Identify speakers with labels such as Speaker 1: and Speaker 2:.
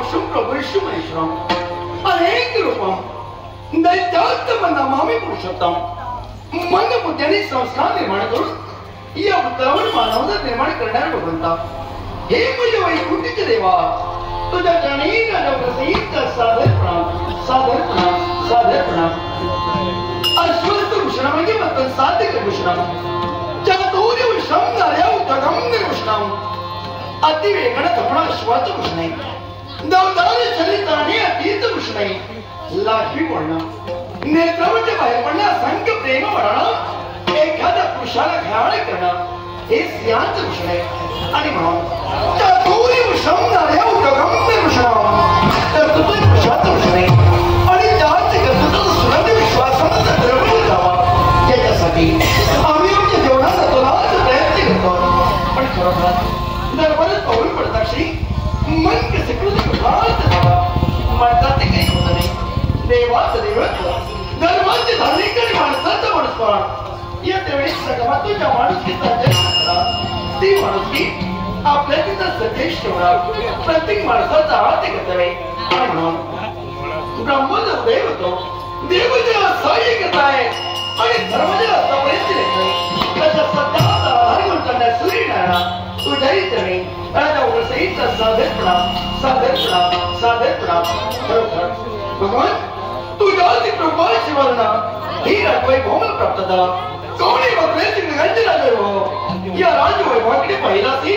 Speaker 1: शुक्र वैश्वमेश्वरम अनेक रूपम दैत्यात्म नमामि पुरुषोत्तम मन बुद्धीने संस्कार निर्माण करून या उत्तरावर मानवता निर्माण करणार भगवंता हे म्हणजे वैकुंठीचे देवा तुझ्या चरणी राजवसीत सादर प्रणाम सादर प्रणाम सादर प्रणाम अश्वत्थ भूषण म्हणजे मत साधिक भूषण चातुर्य भूषण नार्या उद्धगम निर्भूषण अतिवेगण कपडा अश्वाचं भूषण दवदार चरित्राने अतीत भूषण लाखी बोलणं नेत्रावरच्या बाहेर पडणं असंख्य प्रेम वाढणं एखाद्या पुरुषाला घ्याळ करणं हे स्त्रियांचं भूषण आहे आणि म्हणून चातुर्य भूषण नार्या उद्धगम निर्भूषण तर तुझं पुरुषाचं भूषण आहे आणि त्याच कर्तृत्व सुगंध विश्वासाचा द्रव्य जावा याच्यासाठी आम्ही आमच्या जीवनात तोलाच प्रयत्न करतो पण खरोखर दरबारात पाऊल पडताक्षी मन कसे कृती म्हणतात ते काही होत नाही देवाचं देवत्व धर्माचे धार्मिक आणि माणसाचा माणूसपण या त्यावेळी सगमातूच्या माणुसकीचा जन्म झाला ती माणुसकी आपल्या तिथं सतेज ठेवणार प्रत्येक माणसाचा हात कर्तव्य आणि म्हणून ब्रह्मचा देव होतो देव जेव्हा सहाय्य करत आहे आणि धर्म जेव्हा आतापर्यंत येत नाही त्याच्या सत्याचा आधार घेऊन करण्यास सूर्यनारायण तुझ्याही चरणी राजा उरसईचा सादर प्रणाम खरोखर भगवान तुझ्या कृपा शिवरना ही राजवैभव प्राप्त झाला कोणी बघण्याची निघायची राजवैभव या राजवैभवाकडे पाहिला ती